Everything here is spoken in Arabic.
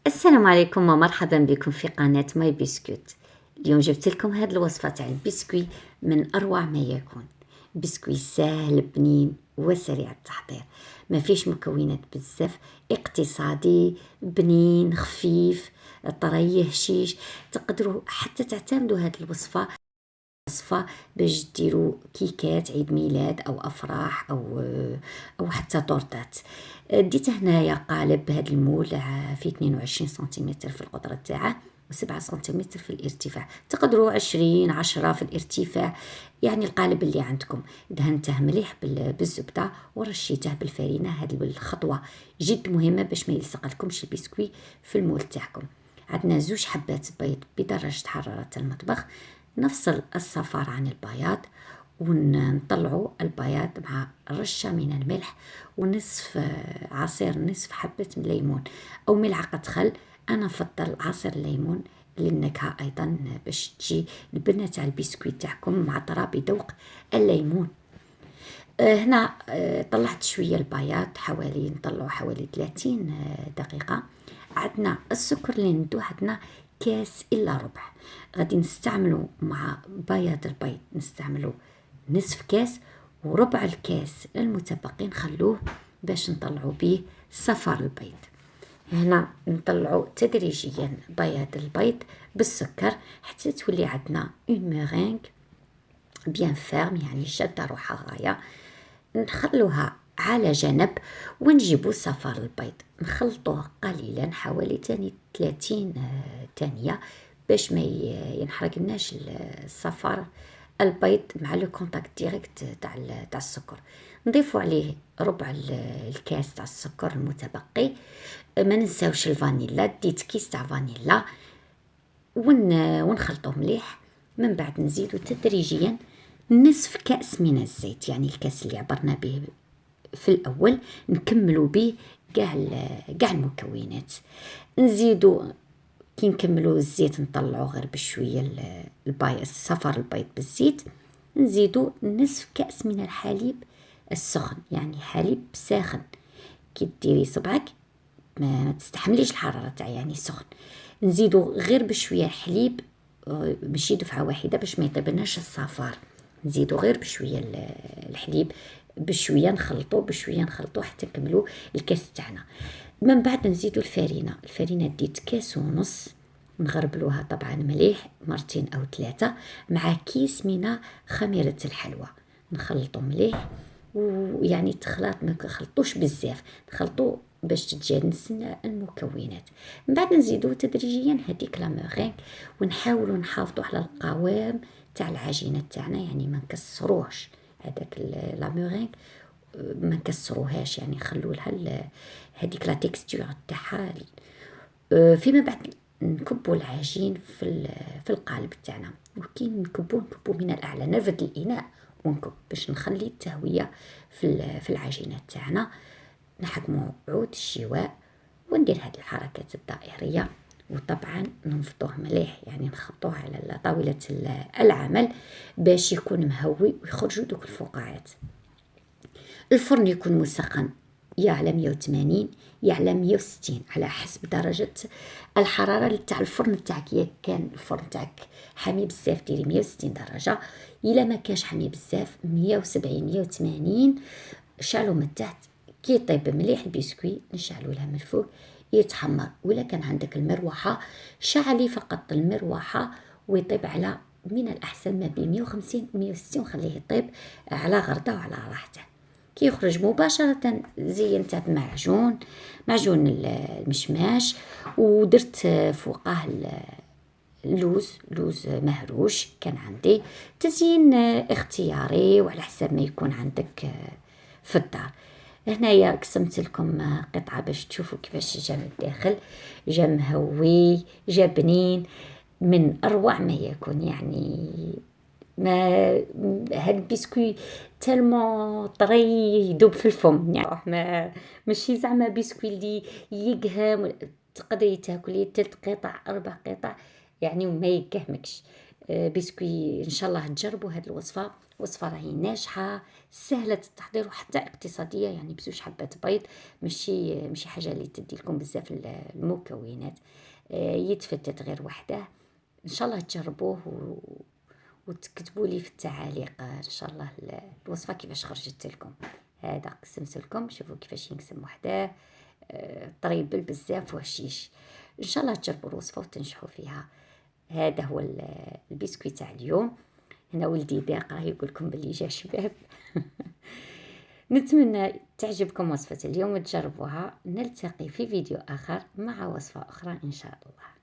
السلام عليكم ومرحبا بكم في قناة ماي بسكوت. اليوم جبت لكم هذه الوصفة تاع البسكوي من أروع ما يكون. بسكوي سهل بنين وسريع التحضير، ما فيش مكونات بزاف، اقتصادي بنين خفيف طري هشيش. تقدروا حتى تعتمدوا هذه الوصفة باش ديروا كيكات عيد ميلاد او افراح او حتى طورطات. ديت هنايا قالب بهذا المول في 22 سنتيمتر في القطر تاعه و7 سنتيمتر في الارتفاع، تقدروا 10 في الارتفاع، يعني القالب اللي عندكم. دهنته مليح بالزبده ورشيته بالفرينه. هذه الخطوه جد مهمه باش ما يلصق لكمش البسكوي في المول تاعكم. عندنا 2 حبات بيض بدرجه حراره المطبخ، نفصل الصفار عن البياض ونطلعوا البياض مع رشة من الملح ونصف عصير نصف حبة ليمون أو ملعقة خل. أنا نفضل عصير الليمون للنكهة أيضا باش تجي البنة تاع البسكويت تاعكم معطرة بذوق الليمون. هنا طلعت شوية البياض، نطلعوا حوالي 30 دقيقة. عندنا السكر اللي ندو، عندنا كاس إلا ربع. غادي نستعملوا مع بياض البيض نستعملوا نصف كاس، وربع الكاس المتبقي نخلوه باش نطلعوا به صفار البيض. هنا نطلعوا تدريجيا بياض البيض بالسكر حتى تولي عندنا اون ميرينغ بيان فيرم، يعني شادة روحها غاية. نخلوها على جنب ونجيبو صفار البيض نخلطوه قليلا حوالي 30 ثانية باش ما ينحرقناش الصفار البيض مع لو كونتاكت ديريكت تاع السكر. نضيفوا عليه ربع الكاس تاع السكر المتبقي. ما ننساوش الفانيلا، ديت كيس تاع فانيلا ونخلطوه مليح. من بعد نزيدو تدريجيا نصف كأس من الزيت، يعني الكاس اللي عبرنا به في الأول نكملوا به قاع المكونات. نزيدو كي نكملوا الزيت نطلعوا غير بشويه صفار البيض بالزيت. نزيدو نصف كأس من الحليب السخن، يعني حليب ساخن كي ديري صبعك ما تستحمليش الحراره تاع يعني سخن. نزيدو غير بشويه حليب، ماشي دفعه واحده باش ما يطيبناش الصفار. نزيدو غير بشويه الحليب، بشويه نخلطو حتى نكملو الكاس تاعنا. من بعد نزيدو الفرينه ديت كاس ونص، نغربلوها طبعا مليح 2 أو 3 مع كيس من خميره الحلوى. نخلطو مليح، ويعني تخلط ما نخلطوش بزاف، نخلطو باش تتجانسنا المكونات. من بعد نزيدو تدريجيا هذيك لا مورينغ ونحاولوا نحافظوا على القوام تاع العجينه تاعنا، يعني ما نكسروهش هذاك لا مورينغ، ما نكسروهاش، يعني نخلو لها هذيك لا تيكستور تاعها. فيما بعد نكبوا العجين في القالب تاعنا، وكي نكبوا من الاعلى نرفد الاناء ونكب باش نخلي التهويه في العجينه تاعنا. نحكموا عود الشواء وندير هذه الحركات الدائريه، وطبعا ننفضوه مليح، يعني نخبطوه على طاوله العمل باش يكون مهوي ويخرجوا دوك الفقاعات. الفرن يكون مسخن، يا على 180 يا على 160 على حسب درجة الحرارة تاع الفرن تاعك. يا كان الفرن تاعك حامي بزاف ديري 160 درجة، إلا ما كانش حامي بزاف 170 180. شعلو من تحت، كي يطيب مليح البسكوي نشعلو لها من الفوق يتحمر. ولا كان عندك المروحة شعلي فقط المروحة ويطيب على من الأحسن ما بين 150 160، وخليه يطيب على غرضه وعلى راحته. كي يخرج مباشرة زينته معجون المشماش، ودرت فوقه لوز مهروش كان عندي، تزيين اختياري وعلى حسب ما يكون عندك في الدار. هنايا قسمت لكم قطعة باش تشوفوا كيفاش جا من الداخل، جا مهوي جا بنين من أروع ما يكون. يعني ما هاد البسكوي تالمون طري يدوب في الفم، يعني ما ماشي زعما بسكوي اللي يقهم تقدري تاكلي 3 قطع 4 قطع يعني وما يقهمكش. بسكوي ان شاء الله تجربوا هذه الوصفه. وصفه راهي ناجحه، سهله التحضير وحتى اقتصاديه، يعني بزوج حبات بيض، ماشي حاجه اللي تدي لكم بزاف المكونات. يتفتت غير وحده. ان شاء الله تجربوه وتكتبوا لي في التعاليق ان شاء الله الوصفه كيفاش خرجت لكم. هذا قسمت لكم، شوفوا كيفاش ينقسم وحده، طريبل بزاف وهشيش. ان شاء الله تجربوا الوصفه وتنجحوا فيها. هذا هو البسكويت تاع اليوم. هنا ولدي داق راه يقول لكم بلي جا شباب. نتمنى تعجبكم وصفة اليوم وتجربوها. نلتقي في فيديو آخر مع وصفة أخرى إن شاء الله.